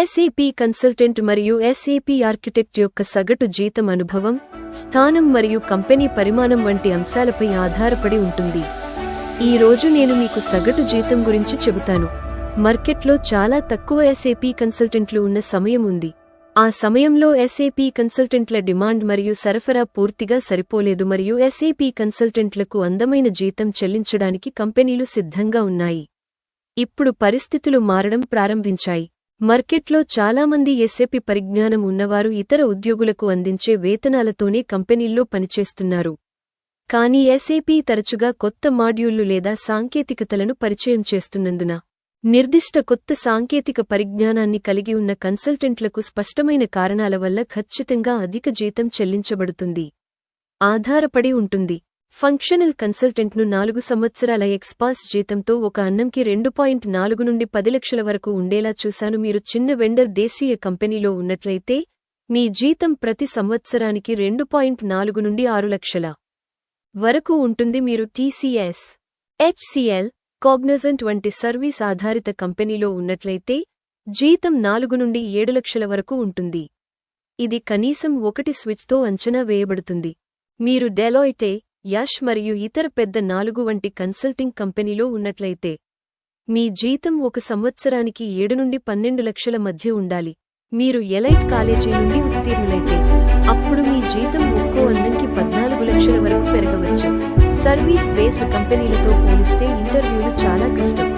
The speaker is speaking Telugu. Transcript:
ఎస్ఏపీ కన్సల్టెంట్ మరియు ఎస్ఏపీ ఆర్కిటెక్ట్ యొక్క సగటు జీతం అనుభవం, స్థానం మరియు కంపెనీ పరిమాణం వంటి అంశాలపై ఆధారపడి ఉంటుంది. ఈ రోజు నేను మీకు సగటు జీతం గురించి చెబుతాను. మార్కెట్లో చాలా తక్కువ ఎస్ఏపీ కన్సల్టెంట్లు ఉన్న సమయం ఉంది. ఆ సమయంలో ఎస్ఏపీ కన్సల్టెంట్ల డిమాండ్ మరియు సరఫరా పూర్తిగా సరిపోలేదు మరియు ఎస్ఏపీ కన్సల్టెంట్లకు అందమైన జీతం చెల్లించడానికి కంపెనీలు సిద్ధంగా ఉన్నాయి. ఇప్పుడు పరిస్థితులు మారడం ప్రారంభించాయి. మార్కెట్లో చాలామంది ఎస్ఏపీ పరిజ్ఞానం ఉన్నవారు ఇతర ఉద్యోగులకు అందించే వేతనాలతోనే కంపెనీల్లో పనిచేస్తున్నారు. కానీ ఎస్ఏపీ తరచుగా కొత్త మాడ్యూళ్లు లేదా సాంకేతికతలను పరిచయం చేస్తున్నందున నిర్దిష్ట కొత్త సాంకేతిక పరిజ్ఞానాన్ని కలిగి ఉన్న కన్సల్టెంట్లకు స్పష్టమైన కారణాల వల్ల ఖచ్చితంగా అధిక జీతం చెల్లించబడుతుంది. ఆధారపడి ఉంటుంది. ఫంక్షనల్ కన్సల్టెంట్ను 4 సంవత్సరాల ఎక్స్పాస్ జీతంతో ఒక అన్నంకి 2.4 నుండి 10 లక్షల వరకు ఉండేలా చూశాను. మీరు చిన్న వెండర్ దేశీయ కంపెనీలో ఉన్నట్లయితే మీ జీతం ప్రతి సంవత్సరానికి 2.4 నుండి 6 లక్షల వరకు ఉంటుంది. మీరు టీసీఎస్, హెచ్సీఎల్, కాగ్నిజెంట్ వంటి సర్వీస్ ఆధారిత కంపెనీలో ఉన్నట్లయితే జీతం 4 నుండి 7 లక్షల వరకు ఉంటుంది. ఇది కనీసం 1 స్విచ్తో అంచనా వేయబడుతుంది. మీరు డెలాయిటే, యష్ మరియు ఇతర పెద్ద 4 వంటి కన్సల్టింగ్ కంపెనీలో ఉన్నట్లయితే మీ జీతం ఒక సంవత్సరానికి 7 నుండి 12 లక్షల మధ్య ఉండాలి. మీరు ఎలైట్ కాలేజీ నుండి ఉత్తీర్ణులైతే అప్పుడు మీ జీతం ఒక్కో అన్నంకి 14 లక్షల వరకు పెరగవచ్చు. సర్వీస్ బేస్డ్ కంపెనీలతో పోలిస్తే ఇంటర్వ్యూలు చాలా కష్టం.